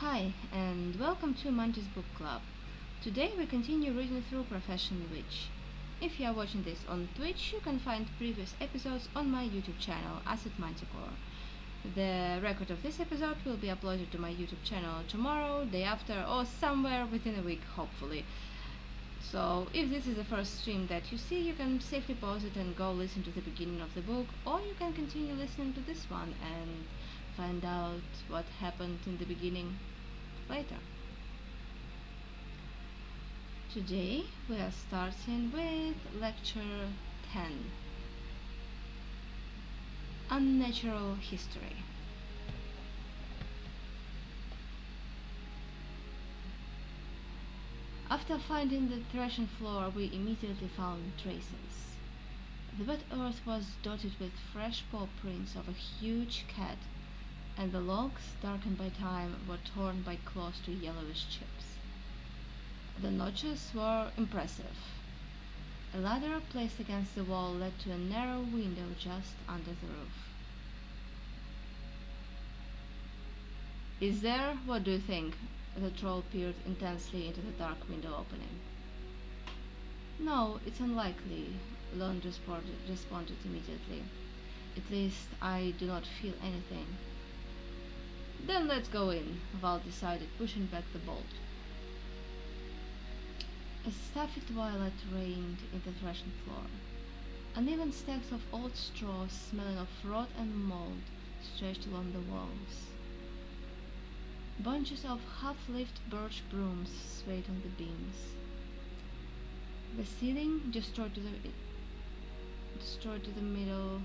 Hi, and welcome to Manti's Book Club. Today we continue reading through Profession Witch. If you are watching this on Twitch, you can find previous episodes on my YouTube channel, acidmanticore. The record of this episode will be uploaded to my YouTube channel tomorrow, day after, or somewhere within a week, hopefully. So, if this is the first stream that you see, you can safely pause it and go listen to the beginning of the book, or you can continue listening to this one and find out what happened in the beginning later. Today we are starting with lecture 10, Unnatural History. After finding the threshing floor, we immediately found traces. The wet earth was dotted with fresh paw prints of a huge cat, and the logs, darkened by time, were torn by close to yellowish chips. The notches were impressive. A ladder placed against the wall led to a narrow window just under the roof. "Is there? What do you think?" The troll peered intensely into the dark window opening. "No, it's unlikely," Lon responded immediately. "At least I do not feel anything." "Then let's go in," Val decided, pushing back the bolt. A stuffy twilight reigned in the threshing floor. Uneven stacks of old straw, smelling of rot and mold, stretched along the walls. Bunches of half-lived birch brooms swayed on the beams. The ceiling, destroyed to the middle,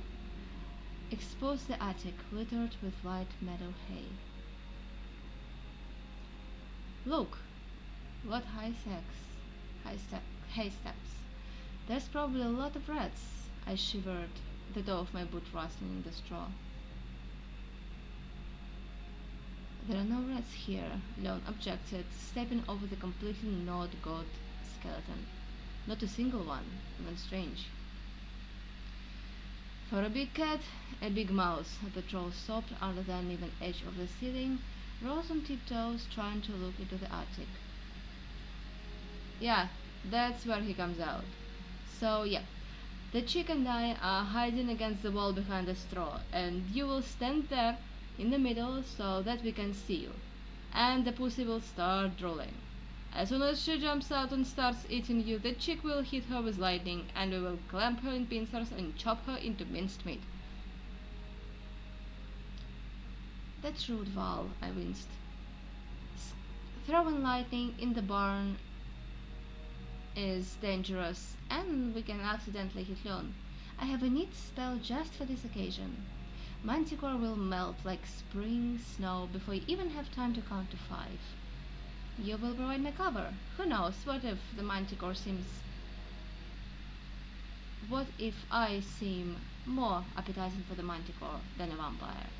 exposed the attic, littered with white meadow hay. "Look! What haystacks. There's probably a lot of rats." I shivered, the toe of my boot rustling in the straw. "There are no rats here," Leon objected, stepping over the completely gnawed goat skeleton. "Not a single one, even strange." "For a big cat, a big mouse." The troll stopped under the uneven edge of the ceiling, rose on tiptoes, trying to look into the attic. "Yeah, that's where he comes out. So, yeah, the chick and I are hiding against the wall behind the straw, and you will stand there in the middle so that we can see you. And the pussy will start drooling. As soon as she jumps out and starts eating you, the chick will hit her with lightning, and we will clamp her in pincers and chop her into minced meat." "That's rude, Val," I winced. "Throwing lightning in the barn is dangerous, and we can accidentally hit Leon. I have a neat spell just for this occasion. Manticore will melt like spring snow before you even have time to count to 5. You will provide my cover. Who knows, what if I seem more appetizing for the Manticore than a vampire?"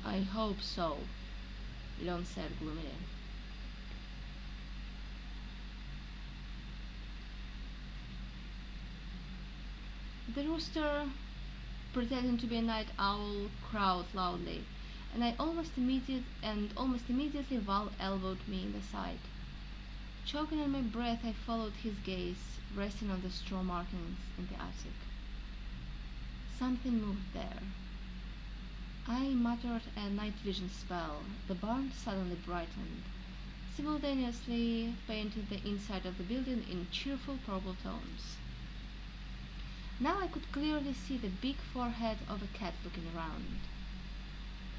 "I hope so," Leon said gloomily. The rooster, pretending to be a night owl, crowed loudly, and almost immediately Val elbowed me in the side. Choking on my breath, I followed his gaze, resting on the straw markings in the attic. Something moved there. I muttered a night vision spell. The barn suddenly brightened, simultaneously painting the inside of the building in cheerful purple tones. Now I could clearly see the big forehead of a cat looking around.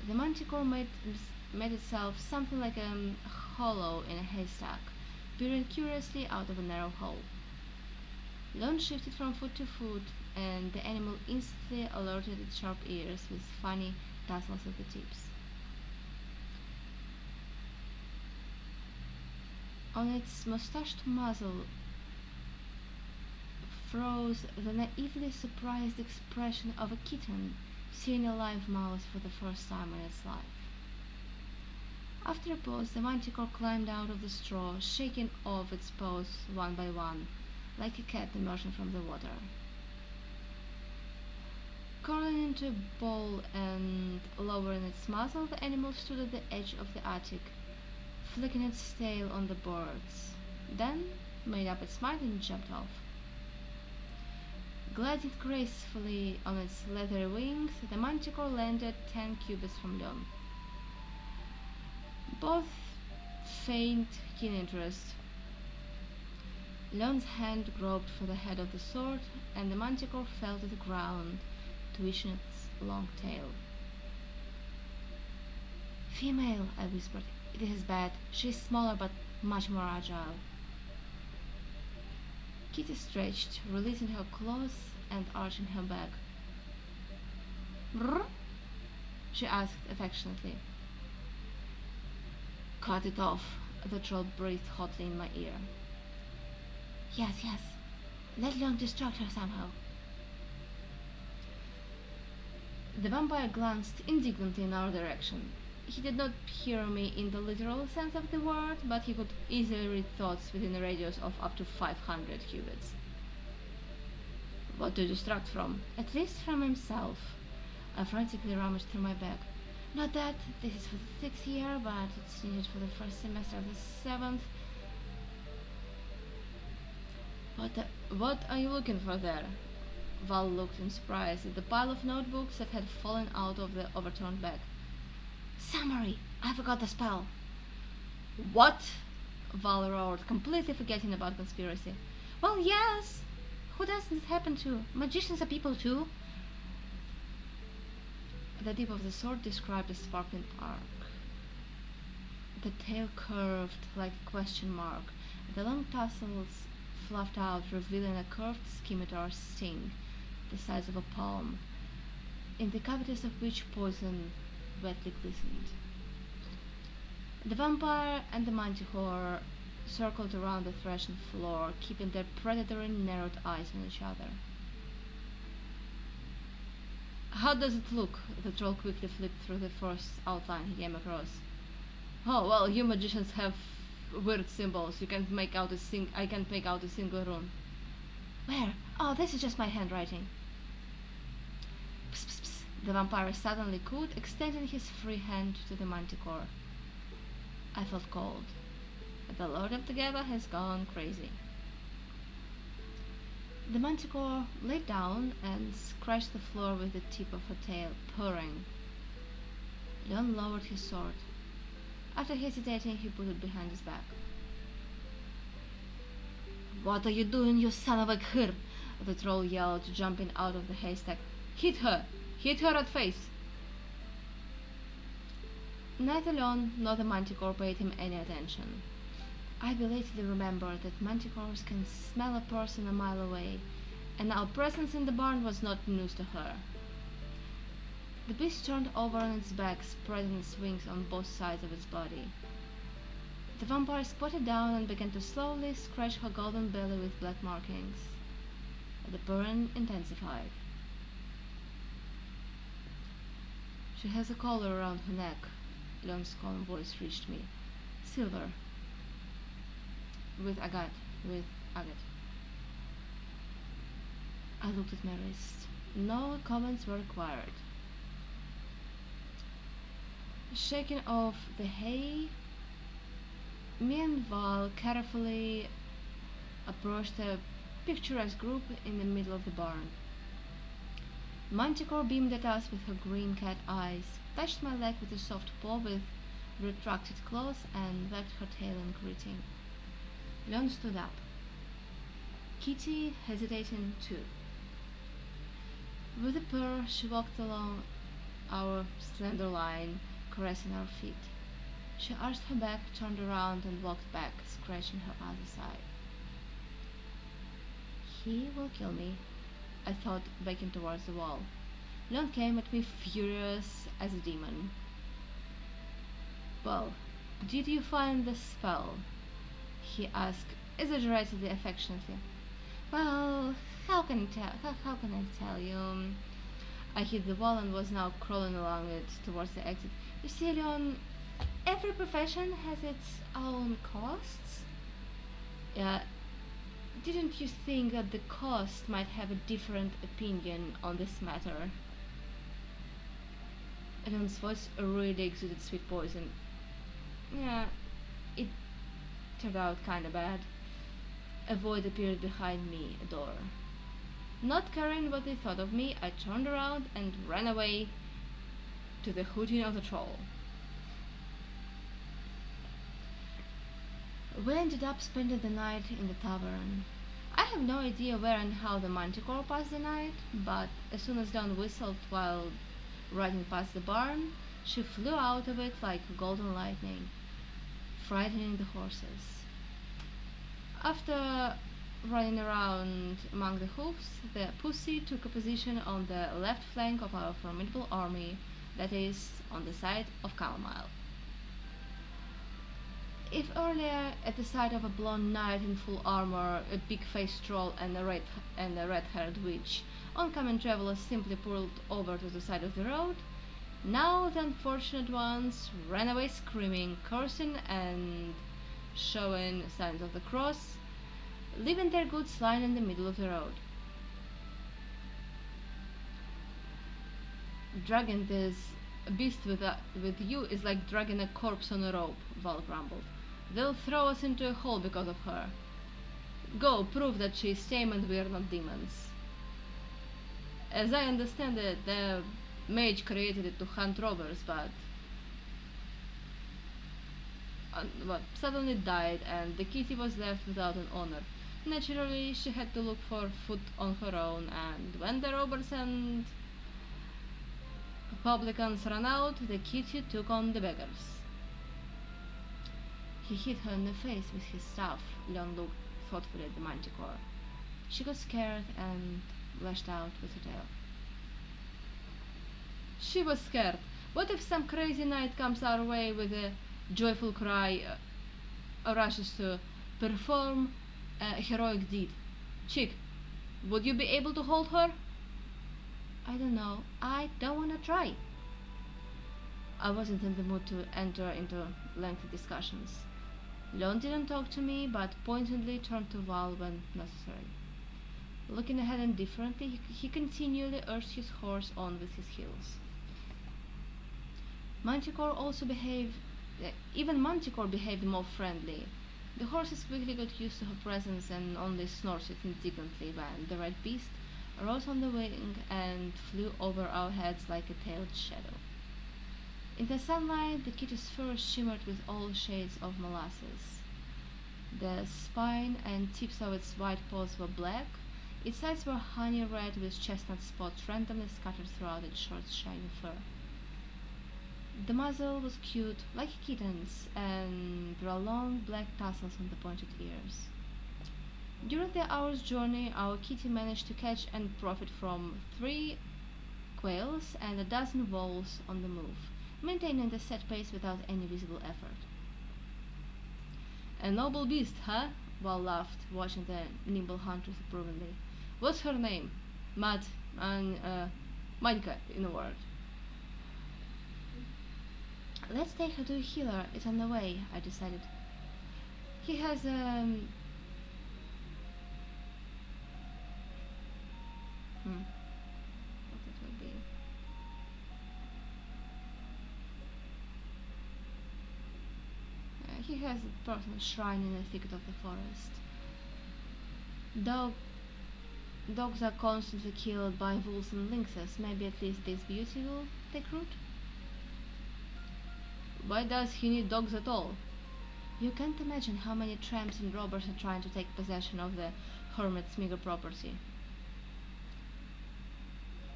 The manticore made itself something like a hollow in a haystack, peering curiously out of a narrow hole. Lon shifted from foot to foot, and the animal instantly alerted its sharp ears with funny tassels at the tips. On its mustached muzzle froze the naively surprised expression of a kitten seeing a live mouse for the first time in its life. After a pause, the manticore climbed out of the straw, shaking off its paws one by one, like a cat emerging from the water. Curling into a ball and lowering its muzzle, the animal stood at the edge of the attic, flicking its tail on the boards. Then made up its mind and jumped off. Gliding gracefully on its leathery wings, the manticore landed 10 cubits from Leon. Both feigned keen interest. Leon's hand groped for the head of the sword, and the manticore fell to the ground, twitching its long tail. "Female," I whispered. "It is bad. She is smaller but much more agile." Kitty stretched, releasing her claws and arching her back. "Brr?" she asked affectionately. "Cut it off," the troll breathed hotly in my ear. Yes, yes. Let Leon distract her somehow." The vampire glanced indignantly in our direction. He did not hear me in the literal sense of the word, but he could easily read thoughts within a radius of up to 500 cubits. "What to distract from?" "At least from himself." I frantically rummaged through my bag. "Not that. This is for the 6th year, but it's needed for the first semester of the 7th. What are you looking for there?" Val looked in surprise at the pile of notebooks that had fallen out of the overturned bag. "Summary! I forgot the spell." "What?" Val roared, completely forgetting about conspiracy. "Well, yes! Who doesn't it happen to? Magicians are people too." The tip of the sword described a sparkling arc. The tail curved like a question mark. The long tassels fluffed out, revealing a curved scimitar sting, the size of a palm, in the cavities of which poison wetly glistened. The vampire and the manticore circled around the threshing floor, keeping their predatory narrowed eyes on each other. "How does it look?" The troll quickly flipped through the first outline he came across. "Oh, well, you magicians have weird symbols. I can't make out a single rune." "Where? Oh, this is just my handwriting." Psst, psst, psst. The vampire suddenly cooed, extending his free hand to the manticore. I felt cold. The Lord of the Gala has gone crazy. The manticore lay down and scratched the floor with the tip of her tail, purring. Leon lowered his sword. After hesitating, he put it behind his back. "What are you doing, you son of a khir?" the troll yelled, jumping out of the haystack. "Hit her! Hit her at face!" Neither Leon nor the manticore paid him any attention. I belatedly remembered that manticores can smell a person a mile away, and our presence in the barn was not news to her. The beast turned over on its back, spreading its wings on both sides of its body. The vampire squatted down and began to slowly scratch her golden belly with black markings. The purring intensified. "She has a collar around her neck," Leon's calm voice reached me. "Silver. With agate." I looked at my wrist. No comments were required. Shaking off the hay, me and Val carefully approached a picturesque group in the middle of the barn. Manticore beamed at us with her green cat eyes, touched my leg with a soft paw with retracted claws, and wagged her tail in greeting. Leon stood up. Kitty hesitating too. With a purr, she walked along our slender line, caressing our feet. She arched her back, turned around, and walked back, scratching her other side. "He will kill me," I thought, backing towards the wall. Leon came at me furious as a demon. "Well, did you find the spell?" he asked, exaggeratedly affectionately. "Well, how can I tell you?" I hit the wall and was now crawling along it towards the exit. "You see, Leon, every profession has its own costs. Yeah, didn't you think that the cost might have a different opinion on this matter?" Ellen's voice really exuded sweet poison. Yeah, it turned out kinda bad. A void appeared behind me, a door. Not caring what they thought of me, I turned around and ran away to the hooting of the troll. We ended up spending the night in the tavern. I have no idea where and how the manticore passed the night, but as soon as Dawn whistled while riding past the barn, she flew out of it like golden lightning, frightening the horses. After running around among the hoofs, the pussy took a position on the left flank of our formidable army, that is, on the side of Chamomile. If earlier, at the sight of a blonde knight in full armor, a big-faced troll, and a red-haired witch, oncoming travelers simply pulled over to the side of the road, now the unfortunate ones ran away screaming, cursing, and showing signs of the cross, leaving their goods lying in the middle of the road. Dragging this beast with you is like dragging a corpse on a rope, Val grumbled. They'll throw us into a hole because of her. Go, prove that she is tame and we are not demons. As I understand it, the mage created it to hunt robbers, but suddenly died and the kitty was left without an owner. Naturally, she had to look for food on her own, and when the robbers and publicans ran out, the kitty took on the beggars. He hit her in the face with his staff. Leon looked thoughtfully at the manticore. She got scared and lashed out with her tail. She was scared. What if some crazy knight comes our way with a joyful cry, rushes to perform a heroic deed? Chick, would you be able to hold her? I don't know. I don't want to try. I wasn't in the mood to enter into lengthy discussions. Leon didn't talk to me, but pointedly turned to Val when necessary. Looking ahead indifferently, he continually urged his horse on with his heels. Even Manticore behaved more friendly. The horses quickly got used to her presence and only snorted indignantly when the red beast rose on the wing and flew over our heads like a tailed shadow. In the sunlight, the kitty's fur shimmered with all shades of molasses. The spine and tips of its white paws were black. Its sides were honey red with chestnut spots randomly scattered throughout its short, shiny fur. The muzzle was cute, like a kitten's, and there were long black tassels on the pointed ears. During the hour's journey, our kitty managed to catch and profit from 3 quails and a dozen voles on the move, maintaining the set pace without any visible effort. A noble beast, huh? Val laughed, watching the nimble hunters approvingly. What's her name? Manka, in a word. Let's take her to a healer. It's on the way, I decided. He has what it would be. He has a personal shrine in the thicket of the forest. Dogs are constantly killed by wolves and lynxes. Maybe at least this beauty will take root? Why does he need dogs at all? You can't imagine how many tramps and robbers are trying to take possession of the hermit's meager property.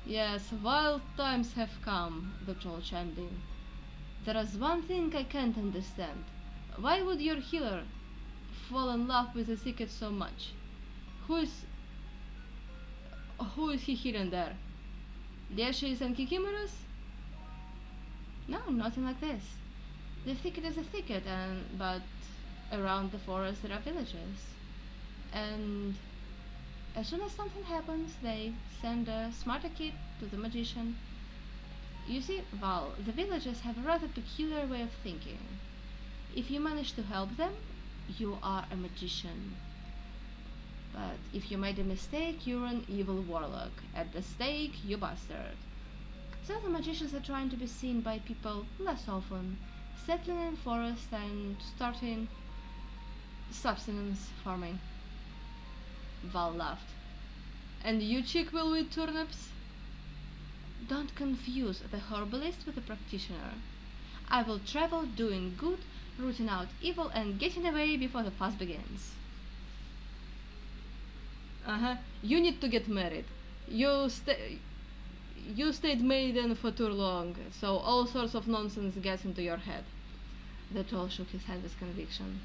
Yes, wild times have come, the troll chimed in. There is one thing I can't understand. Why would your healer fall in love with the thicket so much? Who is he hidden there? Lieshes and Kikimeras? No, nothing like this. The thicket is a thicket, but around the forest there are villages. And as soon as something happens, they send a smarter kid to the magician. You see, Val, the villagers have a rather peculiar way of thinking. If you manage to help them, you are a magician. But if you made a mistake, you're an evil warlock. At the stake, you bastard. So the magicians are trying to be seen by people less often, settling in forests and starting subsistence farming. Val laughed. And you chick will with turnips? Don't confuse the herbalist with the practitioner. I will travel doing good, rooting out evil, and getting away before the fuss begins. Uh-huh. You need to get married. You stayed maiden for too long, so all sorts of nonsense gets into your head. The troll shook his head with conviction.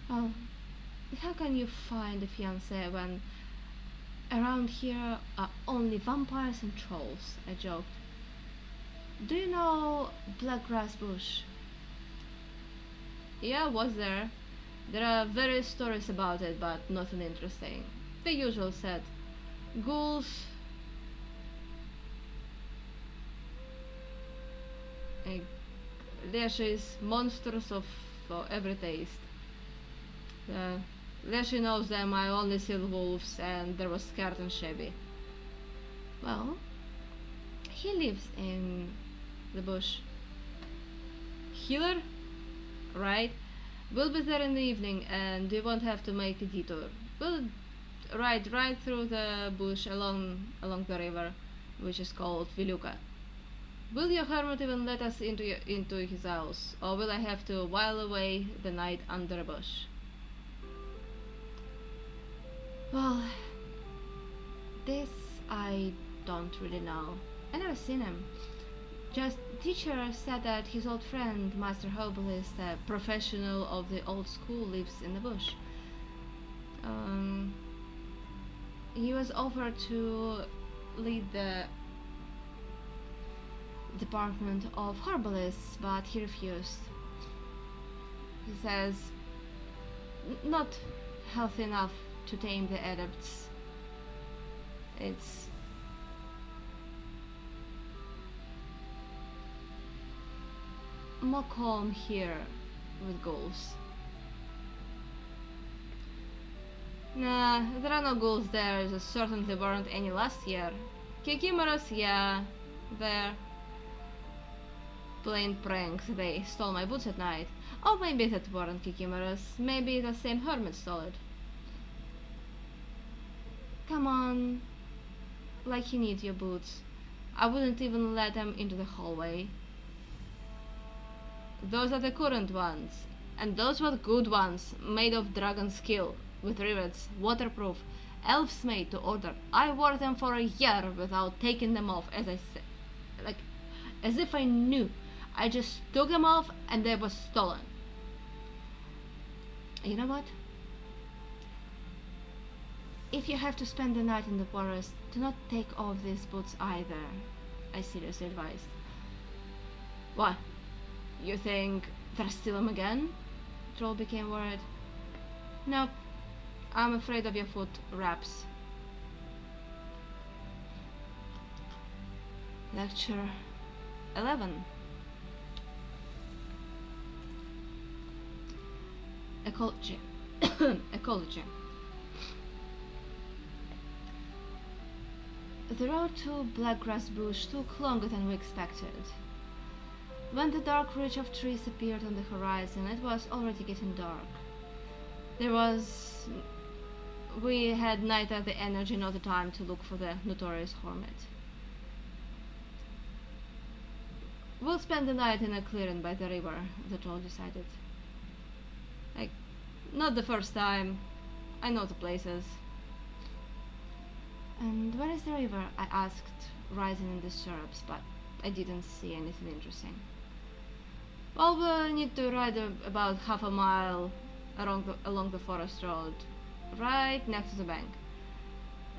Well, how can you find a fiancé when around here are only vampires and trolls? I joked. Do you know Blackgrass Bush? Yeah, was there. There are various stories about it, but nothing interesting. The usual set. Ghouls, uh, leashes, monsters of every taste. Leshy knows them, I only see wolves, and there was scared and shabby. Well, he lives in the bush. Healer? Right. We'll be there in the evening, and we won't have to make a detour. We'll ride right through the bush along the river, which is called Viluka. Will your hermit even let us into his house, or will I have to while away the night under a bush? Well, this I don't really know. I never seen him. Just teacher said that his old friend, Master Herbalist, a professional of the old school, lives in the bush. Um, he was offered to lead the department of herbalists, but he refused. He says, not healthy enough to tame the adepts. It's more calm here with ghouls. Nah, there are no ghouls there. There certainly weren't any last year. Kikimaras, yeah, they're plain pranks. They stole my boots at night. Oh, maybe that weren't Kikimaras. Maybe the same hermit stole it. Come on, like he needs your boots. I wouldn't even let them into the hallway. Those are the current ones. And those were good ones, made of dragon skill, with rivets, waterproof, elves made to order. I wore them for a year without taking them off, as I said. Like, as if I knew. I just took them off and they were stolen. You know what? If you have to spend the night in the forest, do not take off these boots either, I seriously advised. What? You think they'll steal them again? Troll became worried. Nope. I'm afraid of your foot wraps. Lecture 11. Ecology. Ecology. The road to Blackgrass Bush took longer than we expected. When the dark ridge of trees appeared on the horizon, it was already getting dark. We had neither the energy nor the time to look for the notorious hermit. We'll spend the night in a clearing by the river, the troll decided. Like, not the first time. I know the places. And where is the river? I asked, rising in the stirrups, but I didn't see anything interesting. Well, we need to ride about half a mile along the forest road, right next to the bank.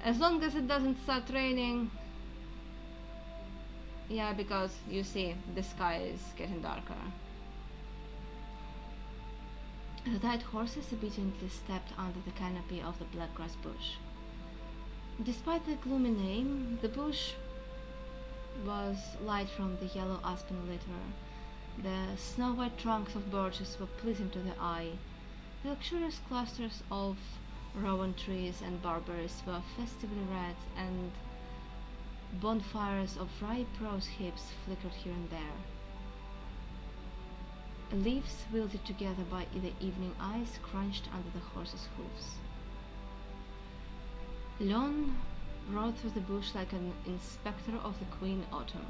As long as it doesn't start raining. Yeah, because, you see, the sky is getting darker. The tied horses obediently stepped under the canopy of the blackgrass bush. Despite the gloomy name, the bush was light from the yellow aspen litter. The snow-white trunks of birches were pleasing to the eye. The luxurious clusters of rowan trees and barberries were festively red, and Bonfires of ripe rose hips flickered here and there. Leaves wilted together by the evening ice crunched under the horses' hoofs. Leon rode through the bush like an inspector of the Queen Autumn.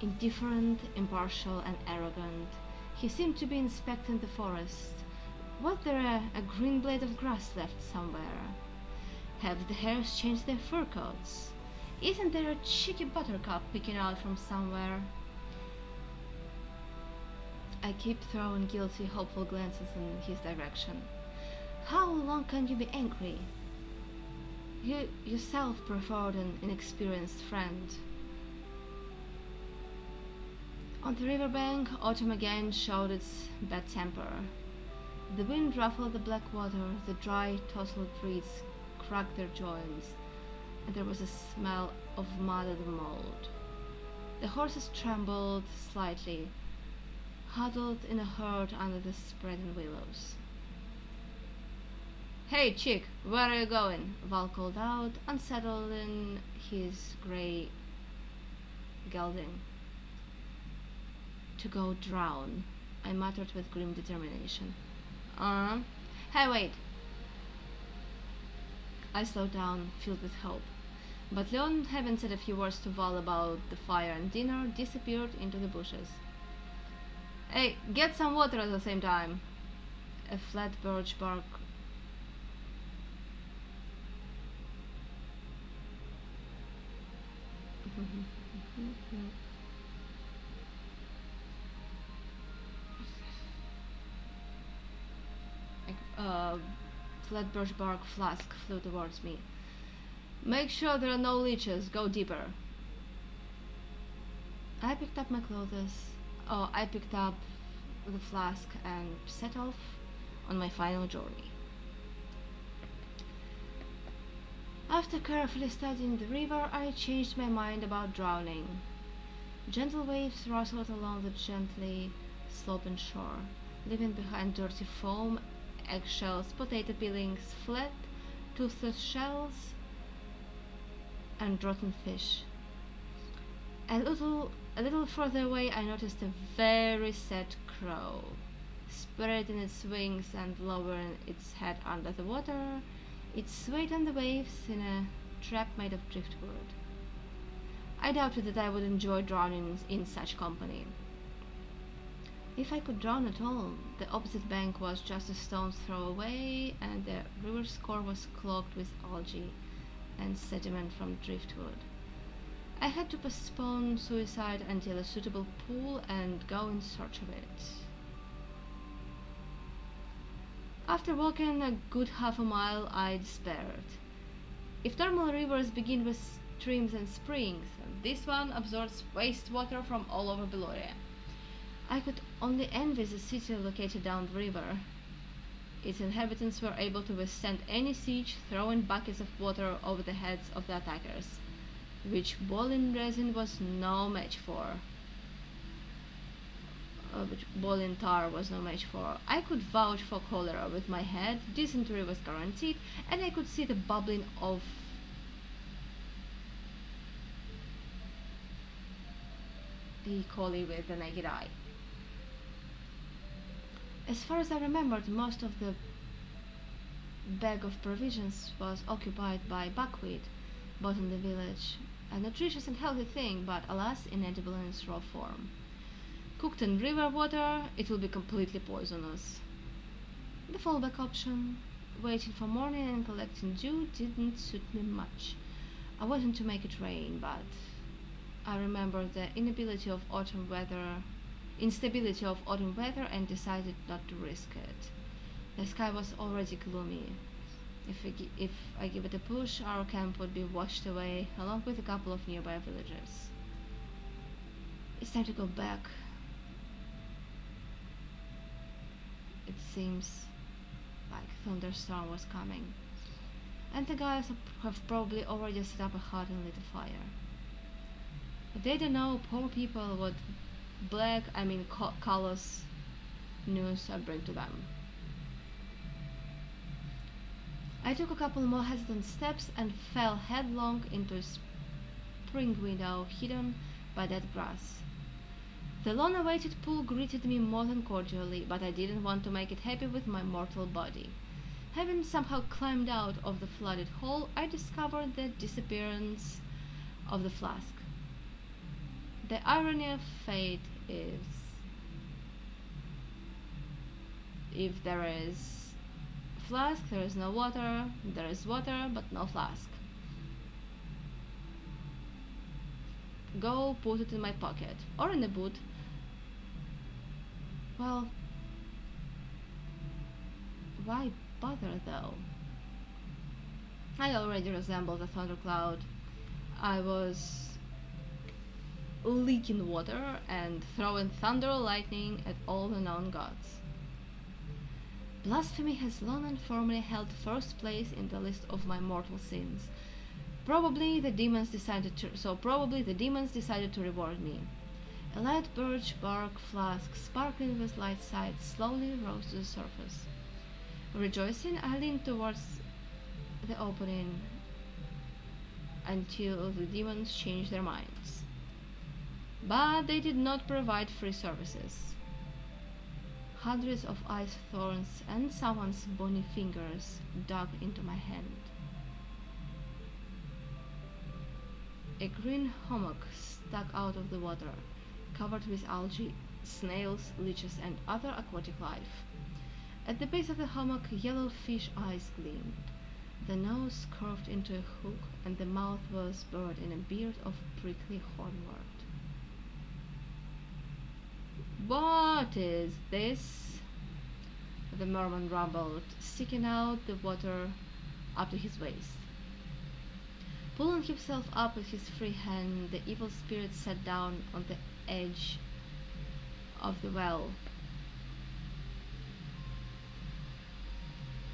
Indifferent, impartial, and arrogant, he seemed to be inspecting the forest. Was there a green blade of grass left somewhere? Have the hares changed their fur coats? Isn't there a cheeky buttercup peeking out from somewhere? I keep throwing guilty, hopeful glances in his direction. How long can you be angry? You yourself preferred an inexperienced friend. On the riverbank, autumn again showed its bad temper. The wind ruffled the black water, the dry, tousled reeds cracked their joints, and there was a smell of mud and mold. The horses trembled slightly, huddled in a herd under the spreading willows. "Hey, chick, where are you going?" Val called out, unsettled in his grey gelding. "To go drown," I muttered with grim determination. Hey, wait!" I slowed down, filled with hope. But Leon, having said a few words to Val about the fire and dinner, disappeared into the bushes. "Hey, get some water at the same time!" A flat birch bark uh, flat birch bark flask flew towards me. "Make sure there are no leeches. Go deeper." I picked up my clothes. I picked up the flask and set off on my final journey. After carefully studying the river, I changed my mind about drowning. Gentle waves rustled along the gently sloping shore, leaving behind dirty foam, eggshells, potato peelings, flat, toothless shells, and rotten fish. A little further away, I noticed a very sad crow, spreading its wings and lowering its head under the water. It swayed on the waves in a trap made of driftwood. I doubted that I would enjoy drowning in such company. If I could drown at all, the opposite bank was just a stone's throw away, and the river's core was clogged with algae and sediment from driftwood. I had to postpone suicide until a suitable pool and go in search of it. After walking a good half a mile, I despaired. If normal rivers begin with streams and springs, this one absorbs wastewater from all over below it. I could only envy the city located down the river. Its inhabitants were able to withstand any siege, throwing buckets of water over the heads of the attackers, which boiling resin was no match for. Which boiling tar was no match for. I could vouch for cholera with my head, dysentery was guaranteed, and I could see the bubbling of E. coli with the naked eye. As far as I remembered, most of the bag of provisions was occupied by buckwheat, bought in the village. A nutritious and healthy thing, but alas, inedible in its raw form. Cooked in river water, it will be completely poisonous. The fallback option, waiting for morning and collecting dew, didn't suit me much. I wanted to make it rain, but I remembered the instability of autumn weather and decided not to risk it. The sky was already gloomy. If I give it a push, our camp would be washed away, along with a couple of nearby villages. It's time to go back. It seems like thunderstorm was coming, and the guys have probably already set up a hut and lit a fire. But they don't know, poor people, what callous news I bring to them. I took a couple more hesitant steps and fell headlong into a offering window hidden by dead grass. The long-awaited pool greeted me more than cordially, but I didn't want to make it happy with my mortal body. Having somehow climbed out of the flooded hole, I discovered the disappearance of the flask. The irony of fate is, if there is flask, there is no water, there is water, but no flask. Go put it in my pocket, or in the boot. Well, why bother though? I already resembled a thundercloud. I was leaking water and throwing thunder lightning at all the known gods. Blasphemy has long and firmly held first place in the list of my mortal sins. Probably the demons decided to reward me. A light birch bark flask sparkling with light sides slowly rose to the surface. Rejoicing, I leaned towards the opening until the demons changed their minds. But they did not provide free services. Hundreds of ice thorns and someone's bony fingers dug into my hand. A green hummock stuck out of the water, covered with algae, snails, leeches, and other aquatic life. At the base of the hummock, yellow fish eyes gleamed. The nose curved into a hook, and the mouth was buried in a beard of prickly hornwort. "What is this?" the merman rumbled, sticking out the water up to his waist. Pulling himself up with his free hand, the evil spirit sat down on the edge of the well,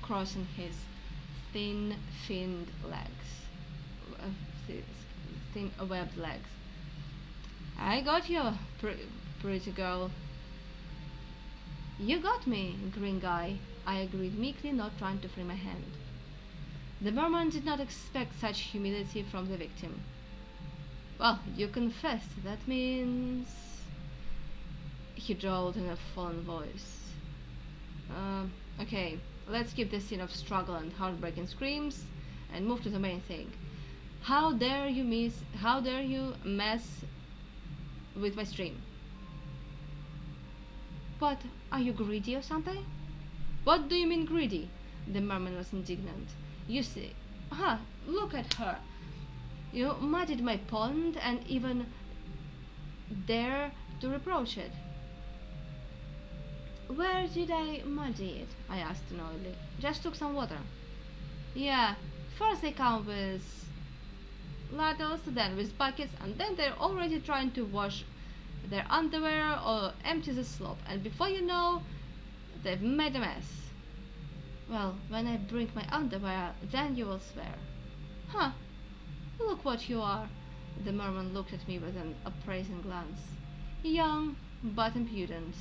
crossing his thin, finned legs, thin, webbed legs. "I got you, pretty girl." "You got me, green guy," I agreed meekly, not trying to free my hand. The merman did not expect such humility from the victim. "Well, you confessed. That means—" he drawled in a fallen voice. Okay, let's skip the scene of struggle and heartbreaking screams and move to the main thing. How dare you mess with my stream?" "What, are you greedy or something?" "What do you mean greedy?" The merman was indignant. "You see, look at her. You muddied my pond and even dare to reproach it." "Where did I muddy it?" I asked annoyedly. "Just took some water." "Yeah, first they come with ladles, then with buckets, and then they're already trying to wash their underwear or empty the slope, and before you know, they've made a mess." "Well, when I bring my underwear, then you will swear." Look what you are." The merman looked at me with an appraising glance. "Young, but impudent.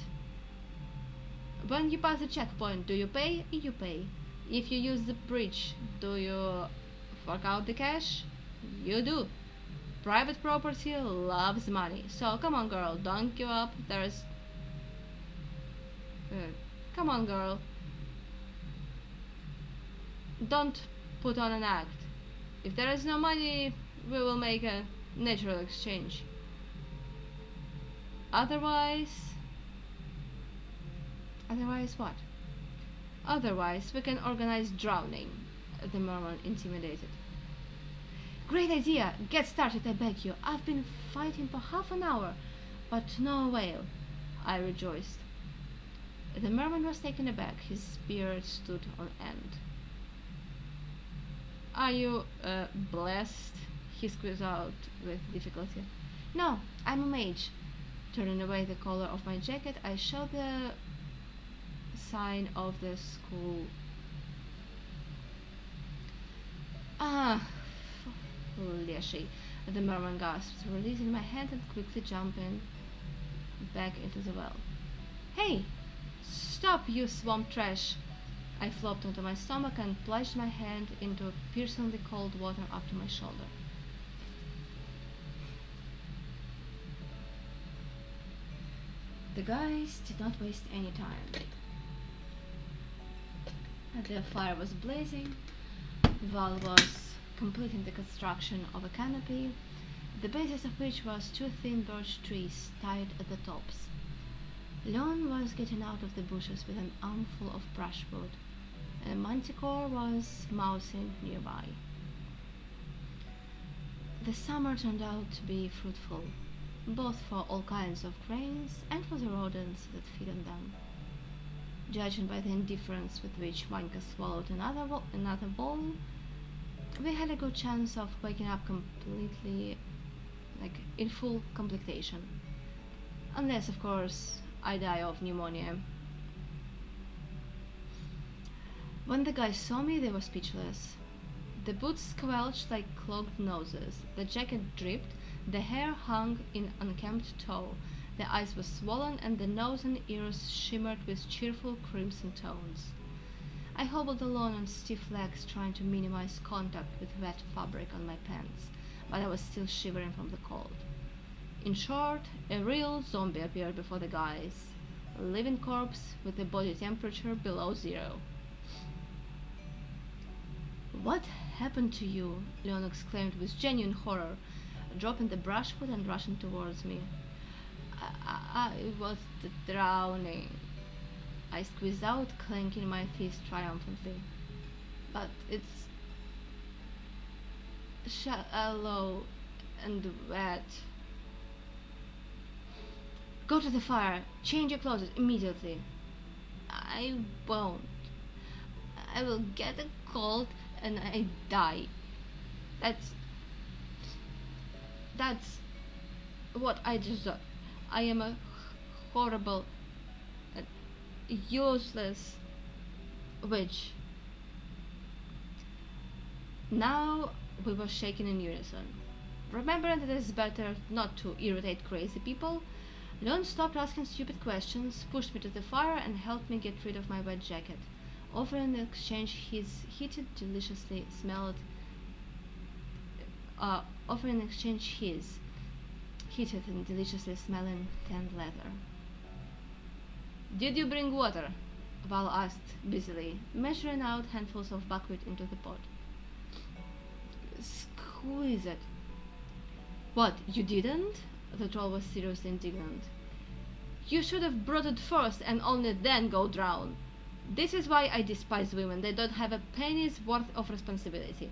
When you pass the checkpoint, do you pay? You pay. If you use the bridge, do you fork out the cash? You do. Private property loves money. So come on, girl, don't give up. Come on, girl. Don't put on an act. If there is no money, we will make a natural exchange. Otherwise what? Otherwise, we can organize drowning," the merman intimidated. "Great idea! Get started, I beg you. I've been fighting for half an hour, but no avail," I rejoiced. The merman was taken aback. His beard stood on end. "Are you, blessed?" he squeezed out with difficulty. "No, I'm a mage." Turning away the collar of my jacket, I showed the sign of the school. Leshy," the merman gasped, releasing my hand and quickly jumping back into the well. "Hey! Stop, you swamp trash!" I flopped onto my stomach and plunged my hand into piercingly cold water up to my shoulder. The guys did not waste any time. The fire was blazing. Val was completing the construction of a canopy, the basis of which was two thin birch trees tied at the tops. Leon was getting out of the bushes with an armful of brushwood, and Manticore was mousing nearby. The summer turned out to be fruitful, both for all kinds of grains and for the rodents that feed on them. Judging by the indifference with which Vanka swallowed another bowl, we had a good chance of waking up completely, like in full completion. Unless, of course, I die of pneumonia. When the guys saw me, they were speechless. The boots squelched like clogged noses, the jacket dripped, the hair hung in unkempt tow, the eyes were swollen, and the nose and ears shimmered with cheerful crimson tones. I hobbled along on stiff legs, trying to minimize contact with wet fabric on my pants, but I was still shivering from the cold. In short, a real zombie appeared before the guys, a living corpse with a body temperature below zero. "What happened to you?" Leon exclaimed with genuine horror, dropping the brushwood and rushing towards me. I was drowning," I squeezed out, clenching my fist triumphantly. "But it's shallow and wet." "Go to the fire. Change your clothes immediately." "I won't. I will get a cold and I die. That's that's what I deserve. I am a horrible, uh, useless witch." Now we were shaking in unison. Remembering that it is better not to irritate crazy people, Leon stopped asking stupid questions, pushed me to the fire, and helped me get rid of my wet jacket, offering in exchange his heated, deliciously smelled, offering in exchange his heated and deliciously smelling tanned leather. "Did you bring water?" Val asked busily, measuring out handfuls of buckwheat into the pot. "Squeeze it." "What, you didn't?" The troll was seriously indignant. "You should have brought it first and only then go drown. This is why I despise women. They don't have a penny's worth of responsibility.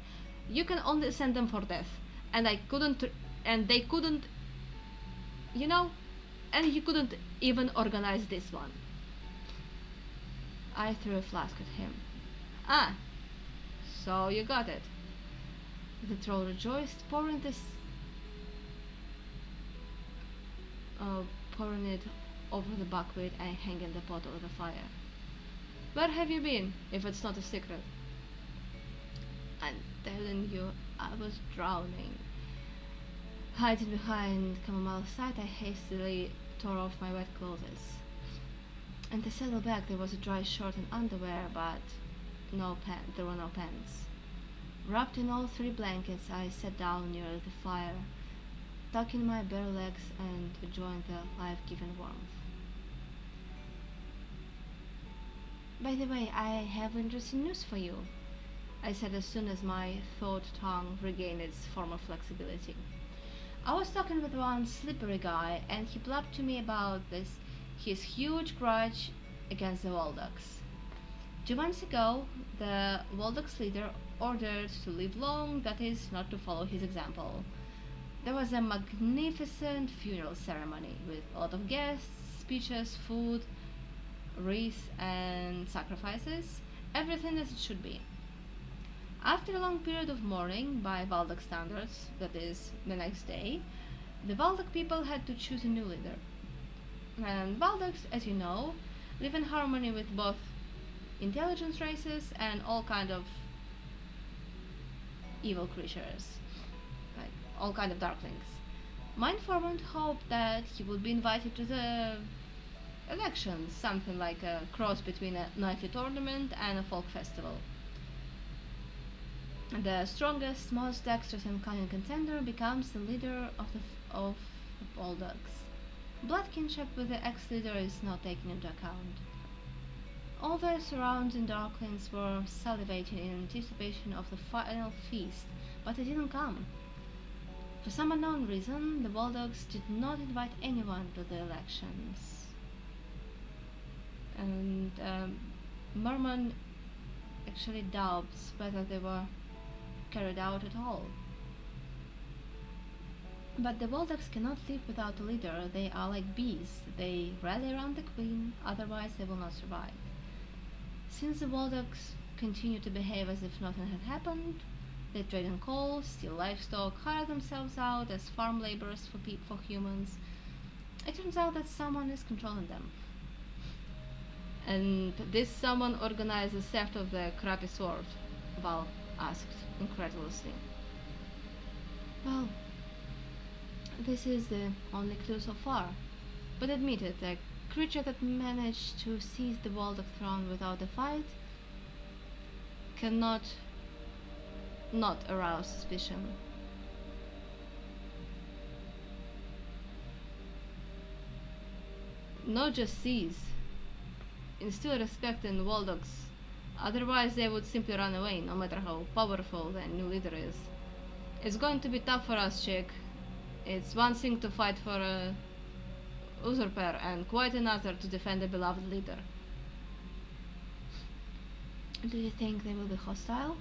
You can only send them for death, and they couldn't, you know, and you couldn't even organize this one." I threw a flask at him. "Ah, so you got it." The troll rejoiced, pouring it over the buckwheat and hanging the pot over the fire. "Where have you been, if it's not a secret?" "I'm telling you, I was drowning." Hiding behind Camomile's side, I hastily tore off my wet clothes. In the saddlebag there was a dry shirt and underwear, but there were no pants. Wrapped in all three blankets, I sat down near the fire, tucking my bare legs and enjoying the life-giving warmth. "By the way, I have interesting news for you," I said as soon as my thawed tongue regained its former flexibility. I was talking with one slippery guy, and he blabbed to me about his huge grudge against the Waldogs. 2 months ago, the Waldogs leader ordered to live long, that is, not to follow his example. There was a magnificent funeral ceremony with a lot of guests, speeches, food, wreaths, and sacrifices, everything as it should be. After a long period of mourning, by Valdok standards, that is, the next day, the Valdok people had to choose a new leader. And Valdoks, as you know, live in harmony with both intelligence races and all kind of evil creatures, like all kind of darklings. My informant hoped that he would be invited to the elections, something like a cross between a nightly tournament and a folk festival. The strongest, most dexterous and cunning contender becomes the leader of all dogs. Blood kinship with the ex-leader is not taken into account. All the surrounding darklings were salivating in anticipation of the final feast, but it didn't come. For some unknown reason, the Bulldogs did not invite anyone to the elections. And Merman actually doubts whether they were carried out at all. But the Bulldogs cannot live without a leader. They are like bees. They rally around the queen, otherwise they will not survive. Since the Bulldogs continue to behave as if nothing had happened, they trade in coal, steal livestock, hire themselves out as farm laborers for humans, it turns out that someone is controlling them. And this someone organized the theft of the crappy sword? Val asked incredulously. Well, this is the only clue so far. But admit it, a creature that managed to seize the Bulldog throne without a fight cannot not arouse suspicion. Not just seize. Instill respect in Bulldogs. Otherwise they would simply run away, no matter how powerful the new leader is. It's going to be tough for us, chick. It's one thing to fight for a usurper and quite another to defend a beloved leader. Do you think they will be hostile?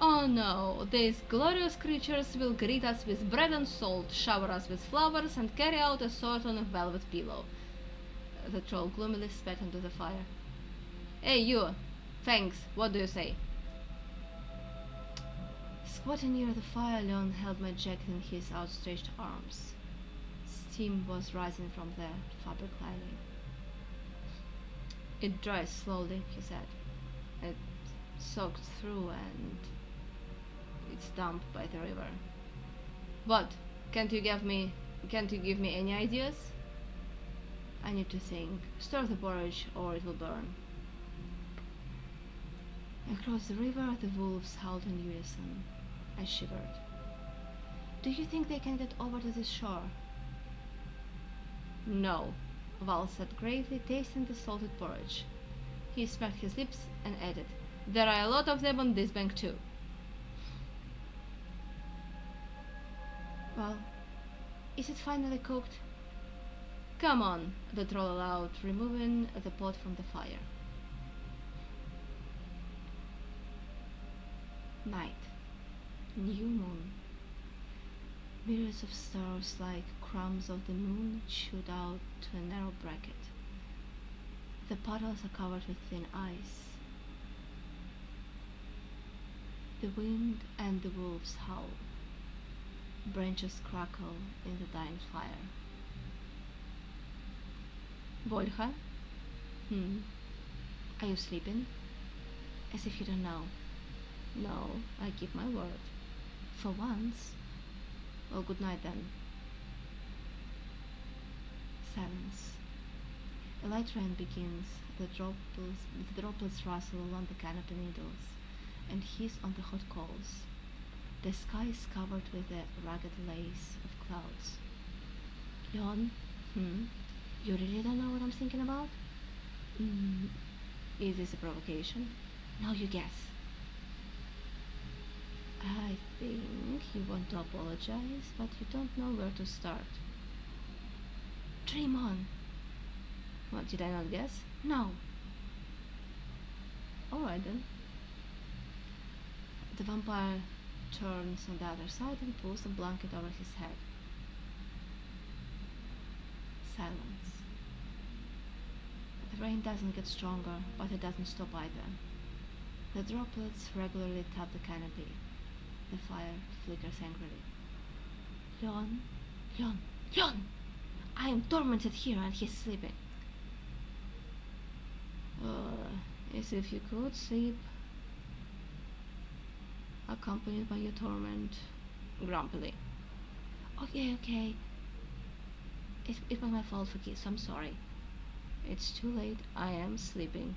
Oh no, these glorious creatures will greet us with bread and salt, shower us with flowers, and carry out a sort on a velvet pillow. The troll gloomily spat into the fire. Hey you! Thanks, what do you say? Squatting near the fire, Leon held my jacket in his outstretched arms. Steam was rising from the fabric lining. It dries slowly, he said. It soaked through and it's dumped by the river. What? Can't you give me any ideas? I need to think. Stir the porridge or it will burn. Across the river the wolves howled in unison. I shivered. Do you think they can get over to this shore? No, Val said gravely, tasting the salted porridge. He smacked his lips and added, there are a lot of them on this bank too. Well, is it finally cooked? Come on, the troll allowed, removing the pot from the fire. Night. New moon. Myriads of stars like crumbs of the moon shoot out to a narrow bracket. The puddles are covered with thin ice. The wind and the wolves howl. Branches crackle in the dying fire. Volha? Are you sleeping? As if you don't know. No, I keep my word. For once. Well, good night then. Silence. A light rain begins. The droplets rustle along the canopy needles and hiss on the hot coals. The sky is covered with a ragged lace of clouds. Leon? You really don't know what I'm thinking about? Is this a provocation? Now you guess. I think you want to apologize, but you don't know where to start. Dream on. What, did I not guess? No. Alright then. The vampire turns on the other side and pulls a blanket over his head. Silence. The rain doesn't get stronger, but it doesn't stop either. The droplets regularly tap the canopy. The fire flickers angrily. Leon, Leon, Leon! I am tormented here and he's sleeping. As if you could sleep, accompanied by your torment, grumpily. Okay. It was my fault for kiss, I'm sorry. It's too late, I am sleeping.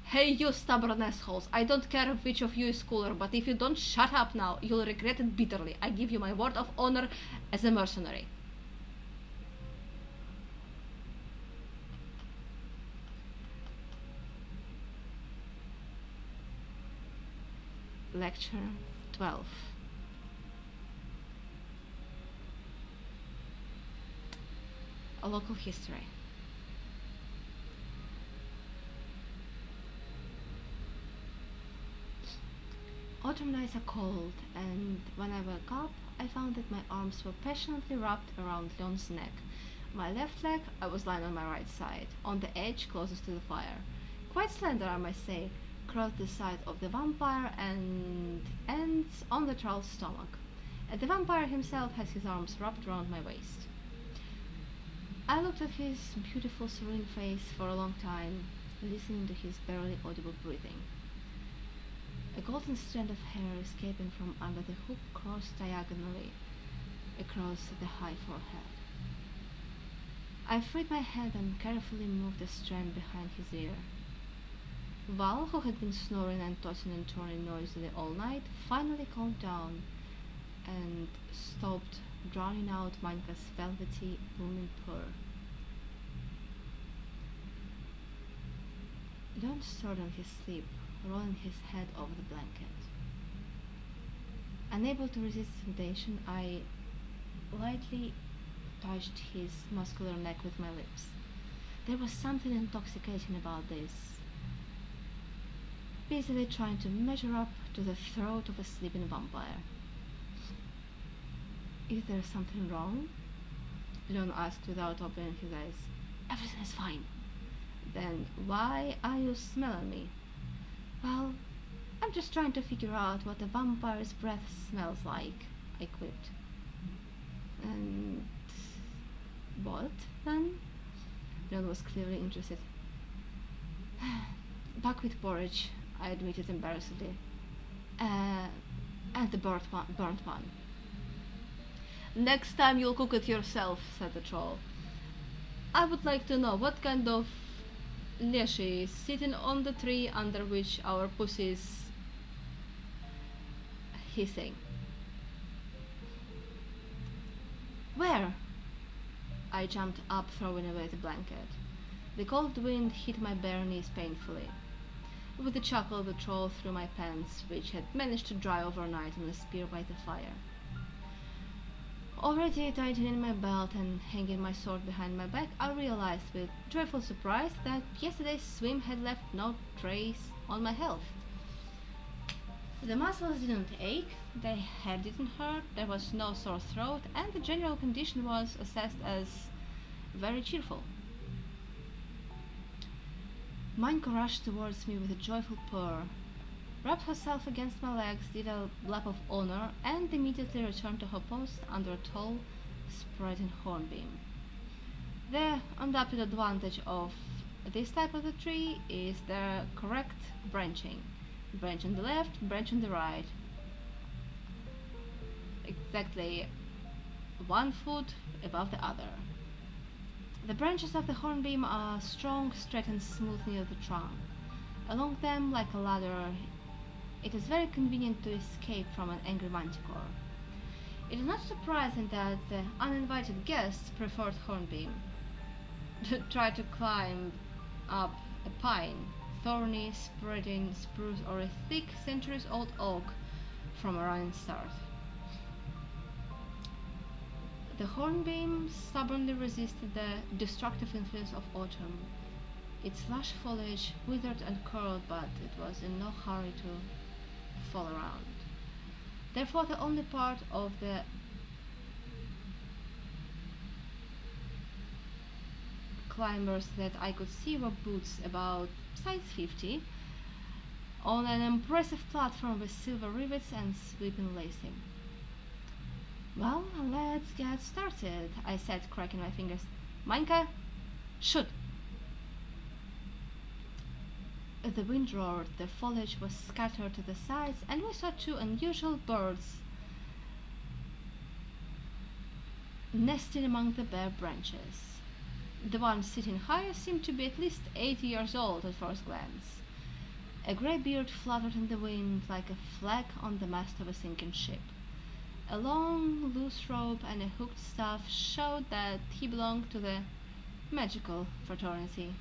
Hey you stubborn assholes, I don't care which of you is cooler, but if you don't shut up now, you'll regret it bitterly. I give you my word of honor as a mercenary. Lecture 12. A local history. Autumn nights are cold, and when I woke up, I found that my arms were passionately wrapped around Leon's neck. My left leg, I was lying on my right side, on the edge closest to the fire. Quite slender, I must say, curled the side of the vampire and ends on the child's stomach. And the vampire himself has his arms wrapped around my waist. I looked at his beautiful, serene face for a long time, listening to his barely audible breathing. A golden strand of hair escaping from under the hook crossed diagonally across the high forehead. I freed my hand and carefully moved the strand behind his ear. Val, who had been snoring and tossing and turning noisily all night, finally calmed down and stopped drowning out Manka's velvety, booming purr. Leon stirred on his sleep, rolling his head over the blanket. Unable to resist temptation, I lightly touched his muscular neck with my lips. There was something intoxicating about this. Busily trying to measure up to the throat of a sleeping vampire. Is there something wrong? Leon asked without opening his eyes. Everything is fine. Then why are you smelling me? Well, I'm just trying to figure out what a vampire's breath smells like, I quipped. And what, then? Leon was clearly interested. Buckwheat porridge, I admitted embarrassedly. And the burnt one. Next time you'll cook it yourself, said the troll. I would like to know what kind of Leshy is sitting on the tree under which our pussy is hissing. Where? I jumped up, throwing away the blanket. The cold wind hit my bare knees painfully. With a chuckle, the troll threw my pants, which had managed to dry overnight on a spear by the fire. Already tightening my belt and hanging my sword behind my back, I realized with joyful surprise that yesterday's swim had left no trace on my health. The muscles didn't ache, the head didn't hurt, there was no sore throat, and the general condition was assessed as very cheerful. Minka rushed towards me with a joyful purr, rubbed herself against my legs, did a lap of honor, and immediately returned to her post under a tall, spreading hornbeam. The undoubted advantage of this type of the tree is the correct branching. Branch on the left, branch on the right. Exactly 1 foot above the other. The branches of the hornbeam are strong, straight and smooth near the trunk. Along them, like a ladder, it is very convenient to escape from an angry manticore. It is not surprising that the uninvited guests preferred hornbeam. Try to climb up a pine, thorny, spreading spruce, or a thick, centuries-old oak from a running start. The hornbeam stubbornly resisted the destructive influence of autumn. Its lush foliage withered and curled, but it was in no hurry to fall around. Therefore, the only part of the climbers that I could see were boots about size 50 on an impressive platform with silver rivets and sweeping lacing. Well, let's get started, I said, cracking my fingers. Minka, shoot! The wind roared, the foliage was scattered to the sides, and we saw 2 unusual birds nesting among the bare branches. The one sitting higher seemed to be at least 80 years old at first glance. A grey beard fluttered in the wind like a flag on the mast of a sinking ship. A long, loose robe and a hooked staff showed that he belonged to the magical fraternity.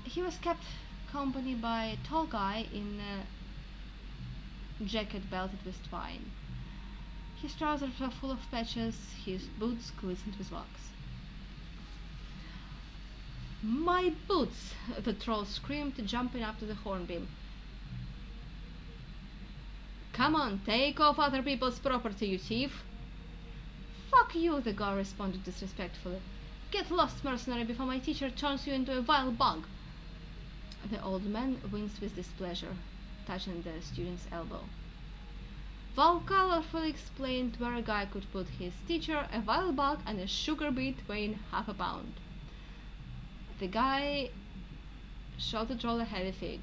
He was kept company by a tall guy in a jacket belted with twine. His trousers were full of patches, his boots glistened with wax. My boots! The troll screamed, jumping up to the hornbeam. Come on, take off other people's property, you thief! Fuck you, the guard responded disrespectfully. Get lost, mercenary, before my teacher turns you into a vile bug. The old man winced with displeasure, touching the student's elbow. Val colorfully explained where a guy could put his teacher, a vile bug, and a sugar beet weighing half a pound. The guy showed the troll a heavy fig.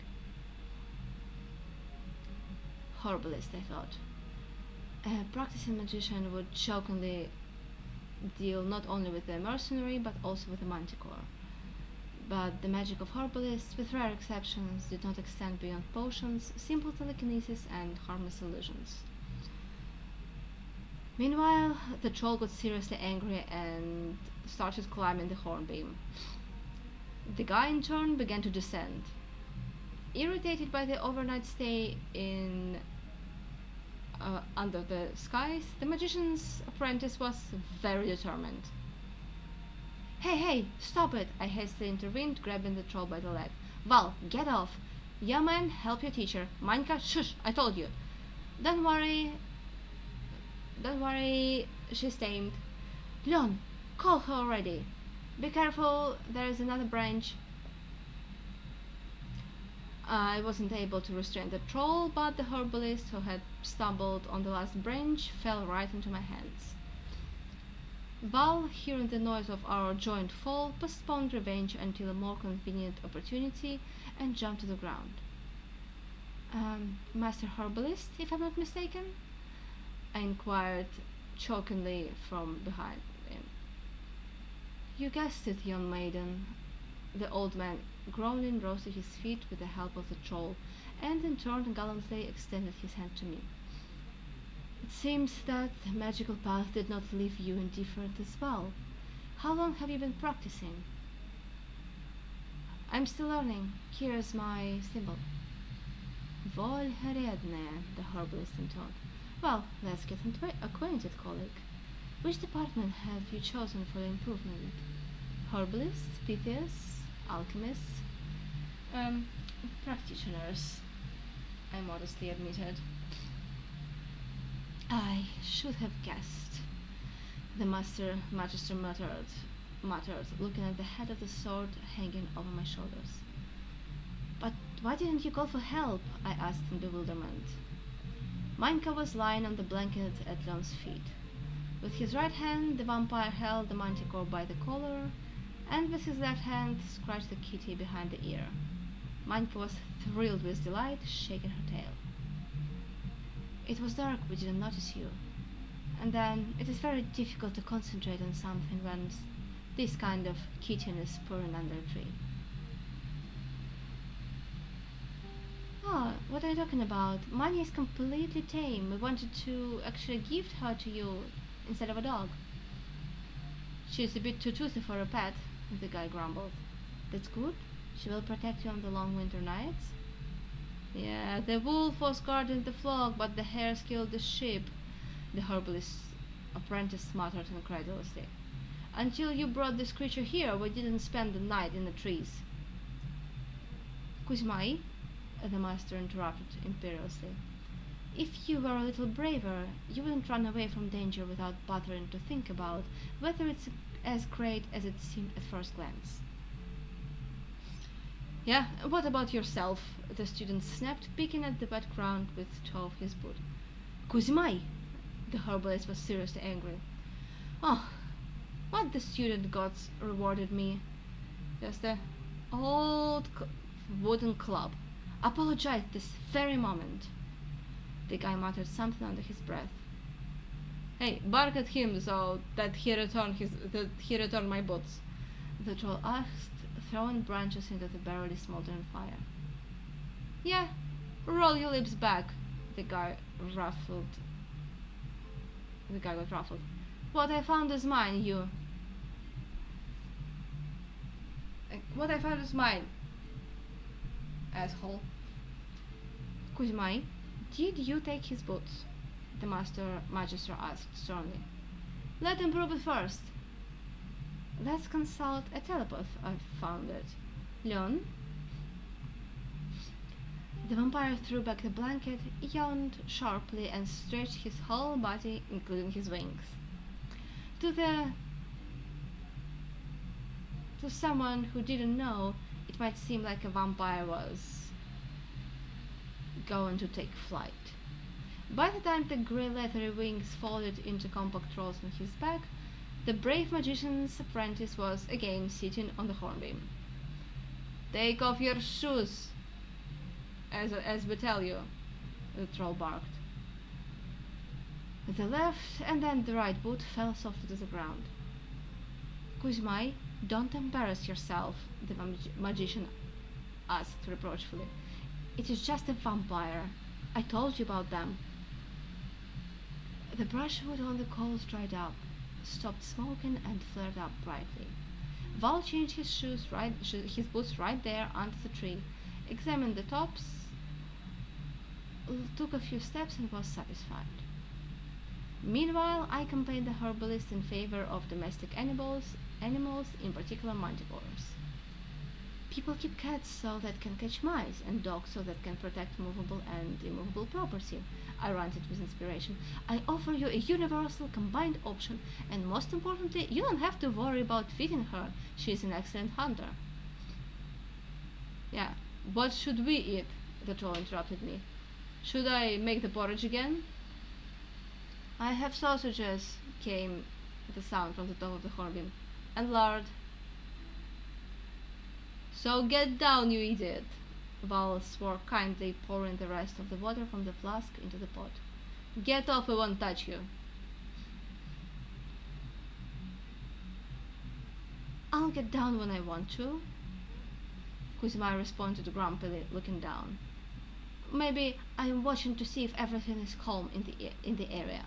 Horriblest, I thought. A practicing magician would jokingly deal not only with the mercenary but also with the manticore. But the magic of herbalists, with rare exceptions, did not extend beyond potions, simple telekinesis, and harmless illusions. Meanwhile, the troll got seriously angry and started climbing the hornbeam. The guy, in turn, began to descend. Irritated by the overnight stay in under the skies, the magician's apprentice was very determined. Hey, hey, stop it! I hastily intervened, grabbing the troll by the leg. Val, get off! Yeah, man, help your teacher. Manka, shush, I told you. Don't worry, she stammered. Leon, call her already. Be careful, there is another branch. I wasn't able to restrain the troll, but the herbalist, who had stumbled on the last branch, fell right into my hands. Val, hearing the noise of our joint fall, postponed revenge until a more convenient opportunity and jumped to the ground. Master Herbalist, if I'm not mistaken? I inquired chokingly from behind him. You guessed it, young maiden. The old man, groaning, rose to his feet with the help of the troll, and in turn gallantly extended his hand to me. It seems that the magical path did not leave you indifferent as well. How long have you been practicing? I'm still learning. Here's my symbol. Volheredne, the herbalist intoned. Well, let's get acquainted, colleague. Which department have you chosen for improvement? Herbalists, pythias, alchemists? Practitioners, I modestly admitted. I should have guessed, the magister muttered, looking at the head of the sword hanging over my shoulders. But why didn't you call for help? I asked in bewilderment. Manka was lying on the blanket at Leon's feet. With his right hand, the vampire held the manticore by the collar, and with his left hand scratched the kitty behind the ear. Manka was thrilled with delight, shaking her tail. It was dark, we didn't notice you. And then it is very difficult to concentrate on something when this kind of kitten is purring under a tree. Oh, what are you talking about? Mani is completely tame. We wanted to actually gift her to you instead of a dog. She's a bit too toothy for a pet, the guy grumbled. That's good. She will protect you on the long winter nights. Yeah, the wolf was guarding the flock, but the hares killed the sheep, the herbalist's apprentice muttered incredulously. Until you brought this creature here, we didn't spend the night in the trees. Kuzmai, the master interrupted imperiously. If you were a little braver, you wouldn't run away from danger without bothering to think about whether it's as great as it seemed at first glance. Yeah, what about yourself? The student snapped, picking at the wet ground with the toe of his boot. Kuzmai! The herbalist was seriously angry. Oh, what the student gods rewarded me. Just a old wooden club. Apologize this very moment. The guy muttered something under his breath. Hey, bark at him so that he return my boots. The troll asked, throwing branches into the barely smoldering fire. Yeah, roll your lips back. The guy got ruffled. What I found is mine, you. What I found is mine, asshole. Kuzmai, Did you take his boots? The master magister asked sternly. Let him prove it first. Let's consult a telepath, I found it. Leon? The vampire threw back the blanket, yawned sharply, and stretched his whole body, including his wings. To the To someone who didn't know, it might seem like a vampire was going to take flight. By the time the grey leathery wings folded into compact rolls on his back, the brave magician's apprentice was again sitting on the hornbeam. Take off your shoes, as we tell you, the troll barked. The left and then the right boot fell softly to the ground. Kuzmai, don't embarrass yourself, the magician asked reproachfully. It is just a vampire. I told you about them. The brushwood on the coals dried up, stopped smoking, and flared up brightly. Val changed his boots right there under the tree, examined the tops, took a few steps, and was satisfied. Meanwhile, I campaigned the herbalist in favor of domestic animals, in particular manticores. People keep cats so that can catch mice, and dogs so that can protect movable and immovable property. I ranted with inspiration. I offer you a universal combined option, and most importantly, you don't have to worry about feeding her. She's an excellent hunter. Yeah, what should we eat? The troll interrupted me. Should I make the porridge again? I have sausages, came the sound from the top of the hornbeam, and lard. So get down, you idiot! Val swore kindly, pouring the rest of the water from the flask into the pot. Get off, I won't touch you. I'll get down when I want to, Kuzma responded grumpily, looking down. Maybe I'm watching to see if everything is calm in the area.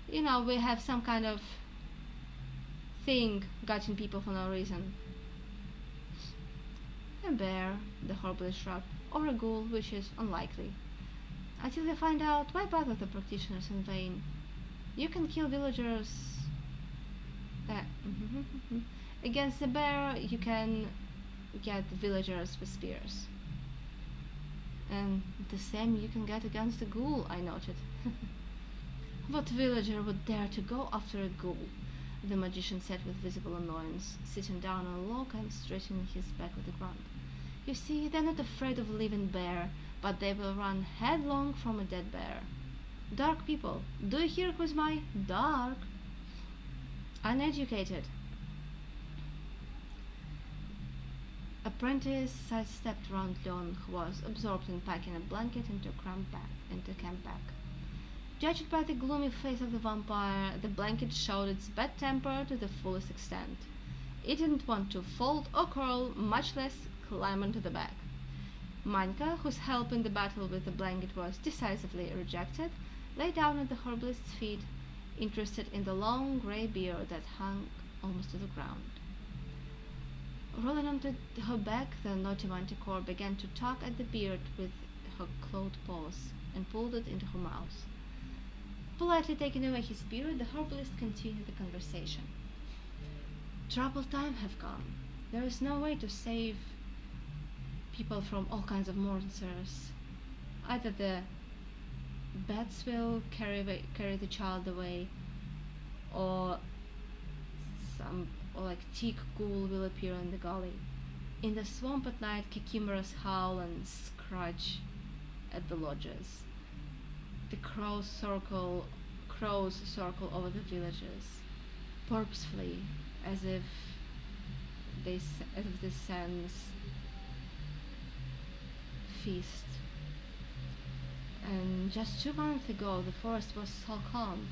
You know, we have some kind of thing gutting people for no reason. A bear, the herbalist shrugged, or a ghoul, which is unlikely. Until they find out, why bother the practitioners in vain? You can kill villagers. Against the bear, you can get villagers with spears. And the same you can get against the ghoul, I noted. What villager would dare to go after a ghoul? The magician said with visible annoyance, sitting down on a log and stretching his back on the ground. You see, they're not afraid of a living bear, but they will run headlong from a dead bear. Dark people, do you hear, Kuzmai? Dark. Uneducated. Apprentice sidestepped round Leon, who was absorbed in packing a blanket into a camp bag. Judged by the gloomy face of the vampire, the blanket showed its bad temper to the fullest extent. It didn't want to fold or curl, much less climb onto the bag. Manka, whose help in the battle with the blanket was decisively rejected, lay down at the herbalist's feet, interested in the long grey beard that hung almost to the ground. Rolling onto her back, the naughty manticore began to tug at the beard with her clawed paws and pulled it into her mouth. Politely taking away his beard, the herbalist continued the conversation. Troubled times have come. There is no way to save people from all kinds of monsters. Either the bats will carry the child away, or like thick ghoul will appear in the gully. In the swamp at night, chimeras howl and scratch at the lodges. The crows circle over the villages. Porps flee, as if they sense feast. And just 2 months ago, the forest was so calm.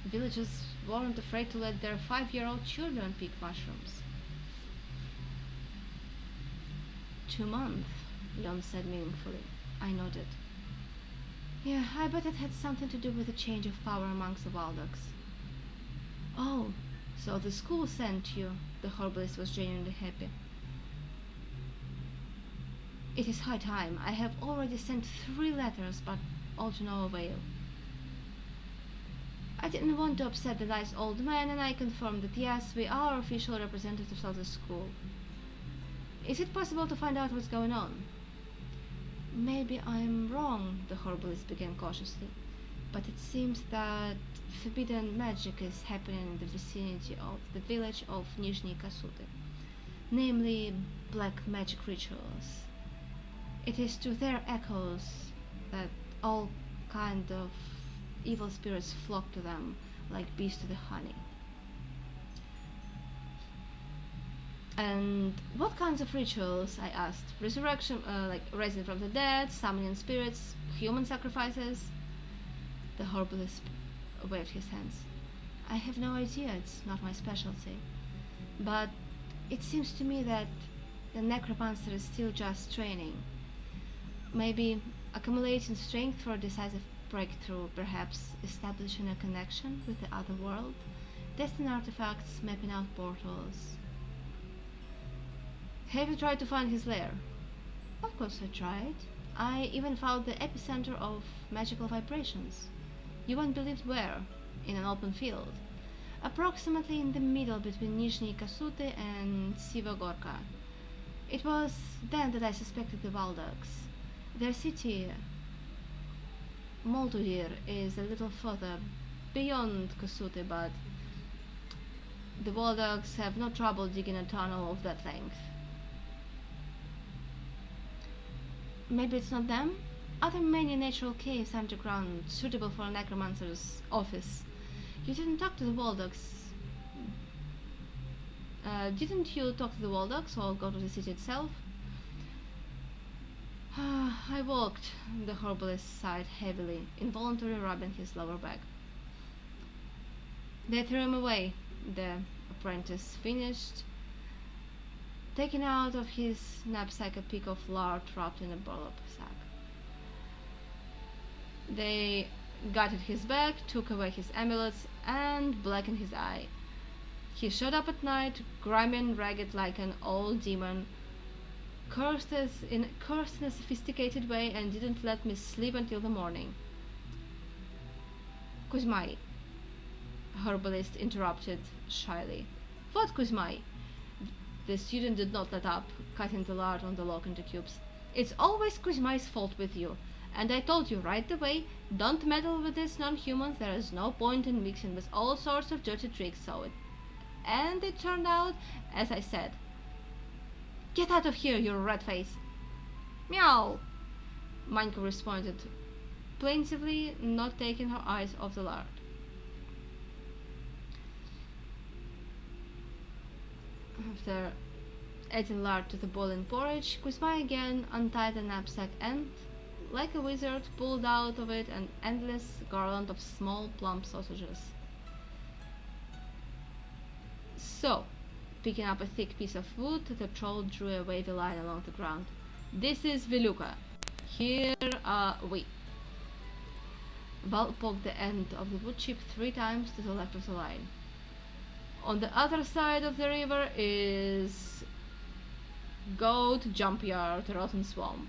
Villagers weren't afraid to let their 5-year-old children pick mushrooms. 2 months, Leon said meaningfully. I nodded. Yeah, I bet it had something to do with the change of power amongst the Waldogs. Oh, so the school sent you. The herbalist was genuinely happy. It is high time. I have already sent 3 letters, but all to no avail. I didn't want to upset the nice old man, and I confirmed that yes, we are official representatives of the school. Is it possible to find out what's going on? Maybe I'm wrong, the herbalist began cautiously, but it seems that forbidden magic is happening in the vicinity of the village of Nizhny Kasute, namely black magic rituals. It is to their echoes that all kind of evil spirits flock to them like bees to the honey. And what kinds of rituals? I asked. Resurrection, like raising from the dead, summoning spirits, human sacrifices? The herbalist waved his hands. I have no idea, it's not my specialty. But it seems to me that the necromancer is still just training. Maybe accumulating strength for a decisive breakthrough, perhaps establishing a connection with the other world, testing artifacts, mapping out portals. Have you tried to find his lair? Of course I tried. I even found the epicenter of magical vibrations. You won't believe where. In an open field. Approximately in the middle between Nizhny Kasute and Sivagorka. It was then that I suspected the Valdogs. Their city, Moltudir, is a little further beyond Kasute, but the Valdogs have no trouble digging a tunnel of that length. Maybe it's not them? Are there many natural caves underground suitable for a necromancer's office? You didn't talk to the Waldogs. Didn't you talk to the Waldogs or go to the city itself? I walked. The herbalist sighed heavily, involuntarily rubbing his lower back. They threw him away, the apprentice finished, taking out of his knapsack a peak of lard wrapped in a burlap sack. They gutted his back, took away his amulets, and blackened his eye. He showed up at night, grimy and ragged like an old demon, cursed in a sophisticated way, and didn't let me sleep until the morning. Kuzmai, herbalist interrupted shyly. What Kuzmai? The student did not let up, cutting the lard on the lock into cubes. It's always Kuzmai's fault with you. And I told you right away, don't meddle with these non-humans, there is no point in mixing with all sorts of dirty tricks, and it turned out, as I said. Get out of here, you red face! Meow! Manka responded, plaintively, not taking her eyes off the lard. After adding lard to the boiling porridge, Kuzma again untied the knapsack and, like a wizard, pulled out of it an endless garland of small plump sausages. So, picking up a thick piece of wood, the troll drew a wavy line along the ground. This is Veluka. Here are we. Val poked the end of the wood chip 3 times to the left of the line. On the other side of the river is Goat Jump Yard, Rotten Swamp.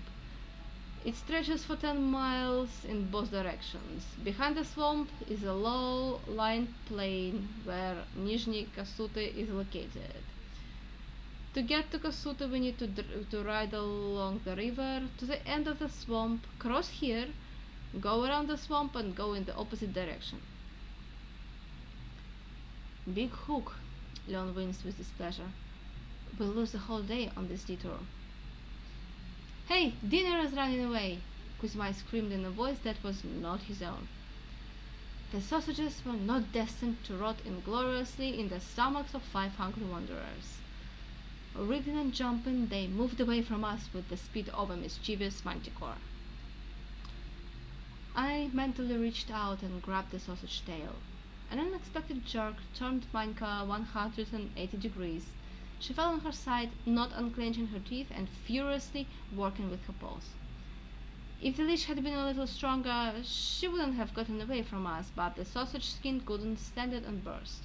It stretches for 10 miles in both directions. Behind the swamp is a low-lying plain where Nizhny Kasute is located. To get to Kasute, we need to ride along the river to the end of the swamp, cross here, go around the swamp, and go in the opposite direction. Big hook, Leon winced with displeasure. We'll lose the whole day on this detour. Hey, dinner is running away! Kuzma screamed in a voice that was not his own. The sausages were not destined to rot ingloriously in the stomachs of 5 hungry wanderers. Wriggling and jumping, they moved away from us with the speed of a mischievous manticore. I mentally reached out and grabbed the sausage tail. An unexpected jerk turned Manka 180 degrees. She fell on her side, not unclenching her teeth and furiously working with her paws. If the leash had been a little stronger, she wouldn't have gotten away from us, but the sausage skin couldn't stand it and burst.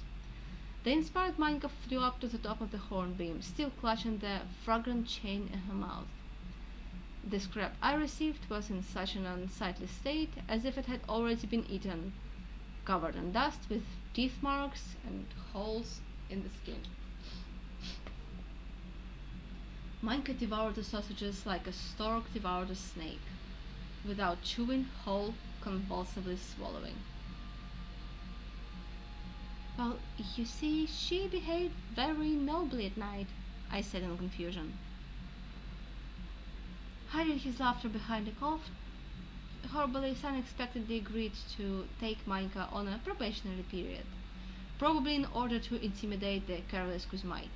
The inspired Manka flew up to the top of the hornbeam, still clutching the fragrant chain in her mouth. The scrap I received was in such an unsightly state as if it had already been eaten, covered in dust with teeth marks and holes in the skin. Manka devoured the sausages like a stork devoured a snake, without chewing, whole, convulsively swallowing. Well, you see, she behaved very nobly at night, I said in confusion. Hiding his laughter behind a cough, Horbalis unexpectedly agreed to take Manka on a probationary period, probably in order to intimidate the careless Kuzmai.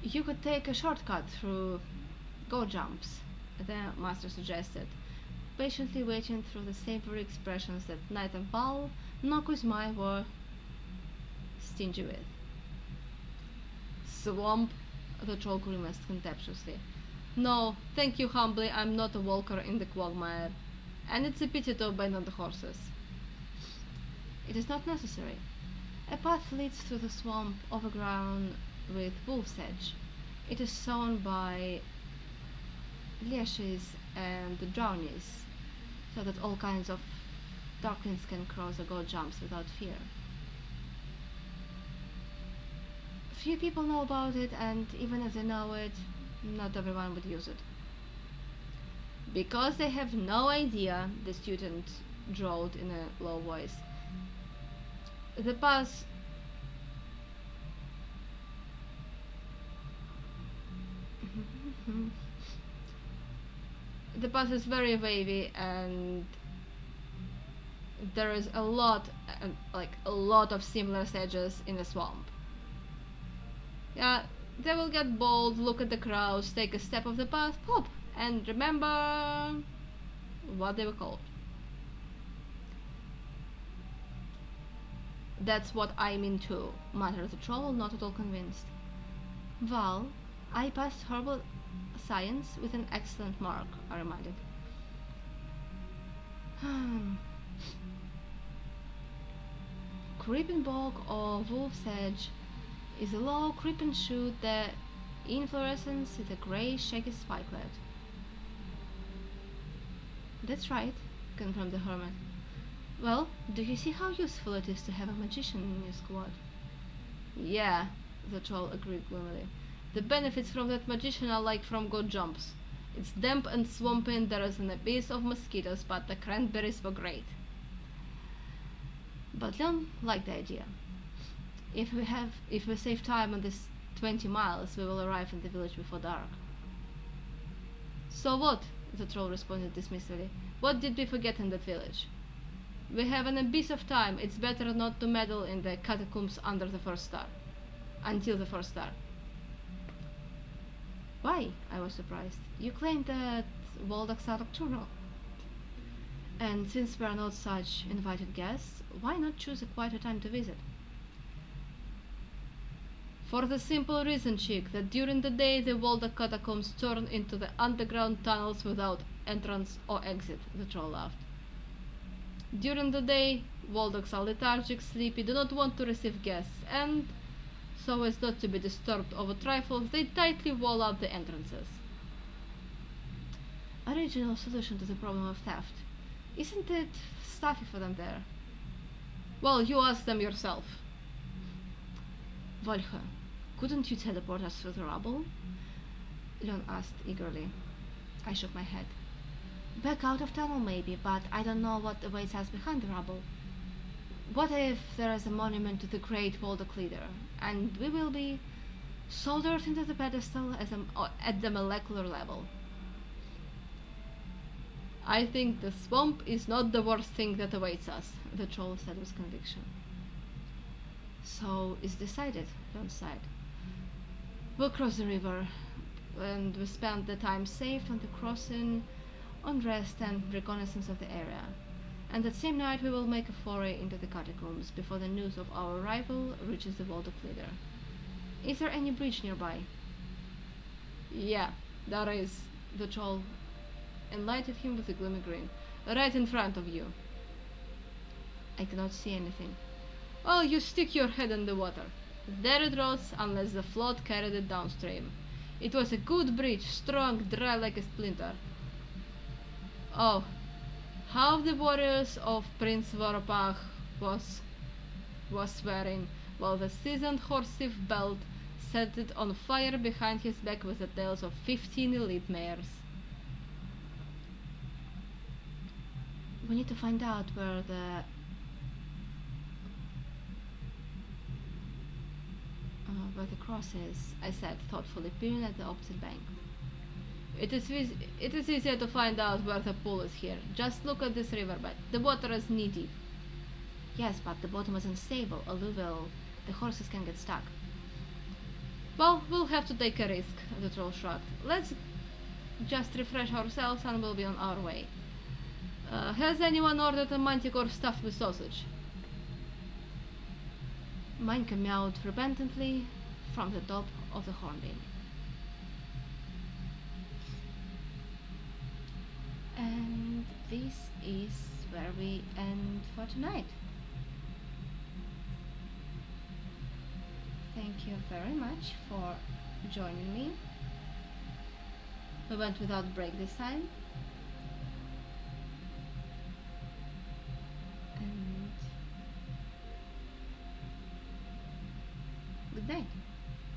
You could take a shortcut through go jumps, the master suggested, patiently waiting through the savory expressions that neither Val nor Kuzmai were stingy with. Swamp, the troll grimaced contemptuously. No, thank you humbly, I'm not a walker in the quagmire, and it's a pity to abandon the horses. It is not necessary. A path leads through the swamp overgrown with wolf's sedge. It is sown by lieshes and drownies, so that all kinds of darklings can cross or go jumps without fear. Few people know about it, and even if they know it, not everyone would use it. Because they have no idea, the student drawled in a low voice. The path the path is very wavy and there is a lot of similar sedges in the swamp. Yeah, they will get bold, look at the crowds, take a step off the path, pop, and remember what they were called. That's what I mean too, muttered the troll, not at all convinced. Val, I passed herbal science with an excellent mark, I reminded. Creeping bog or wolf's edge is a low creeping shoot that inflorescence is a grey shaggy spikelet. That's right, confirmed the hermit. Well, do you see how useful it is to have a magician in your squad? Yeah, the troll agreed gloomily. The benefits from that magician are like from good jumps. It's damp and swampy and there is an abyss of mosquitoes, but the cranberries were great. But Leon liked the idea. If we save time on this 20 miles, we will arrive in the village before dark. So what? The troll responded dismissively. What did we forget in that village? We have an abyss of time. It's better not to meddle in the catacombs under the first star. Until the first star. Why? I was surprised. You claimed that Voldax are nocturnal. And since we are not such invited guests, why not choose a quieter time to visit? For the simple reason, Chick, that during the day the Volda catacombs turn into the underground tunnels without entrance or exit, the troll laughed. During the day, Voldags are lethargic, sleepy, do not want to receive guests, and, so as not to be disturbed over trifles, they tightly wall up the entrances. Original solution to the problem of theft. Isn't it stuffy for them there? Well, you ask them yourself. Volha, couldn't you teleport us through the rubble? Leon asked eagerly. I shook my head. Back out of tunnel maybe, but I don't know what awaits us behind the rubble. What if there is a monument to the great Voldak leader, and we will be soldered into the pedestal at the molecular level? I think the swamp is not the worst thing that awaits us, the troll said with conviction. So it's decided, Leon sighed. We'll cross the river, and we spend the time safe on the crossing, on rest and reconnaissance of the area. And that same night we will make a foray into the catacombs before the news of our arrival reaches the Voldak leader. Is there any bridge nearby? Yeah, there is, the troll enlightened him with a gloomy grin. Right in front of you. I cannot see anything. Well, you stick your head in the water. There it rose unless the flood carried it downstream. It was a good bridge, strong, dry like a splinter. Oh, how the warriors of Prince Vorpach was swearing, while the seasoned horsesif belt set it on fire behind his back with the tails of 15 elite mares. We need to find out where the cross is, I said thoughtfully, peering at the opposite bank. It is easier to find out where the pool is here. Just look at this riverbed. The water is knee deep. Yes, but the bottom is unstable, alluvial. The horses can get stuck. Well, we'll have to take a risk, the troll shrugged. Let's just refresh ourselves and we'll be on our way. Has anyone ordered a manticore stuffed with sausage? Minka meowed repentantly from the top of the hornbeam. And this is where we end for tonight. Thank you very much for joining me. We went without break this time. And good night.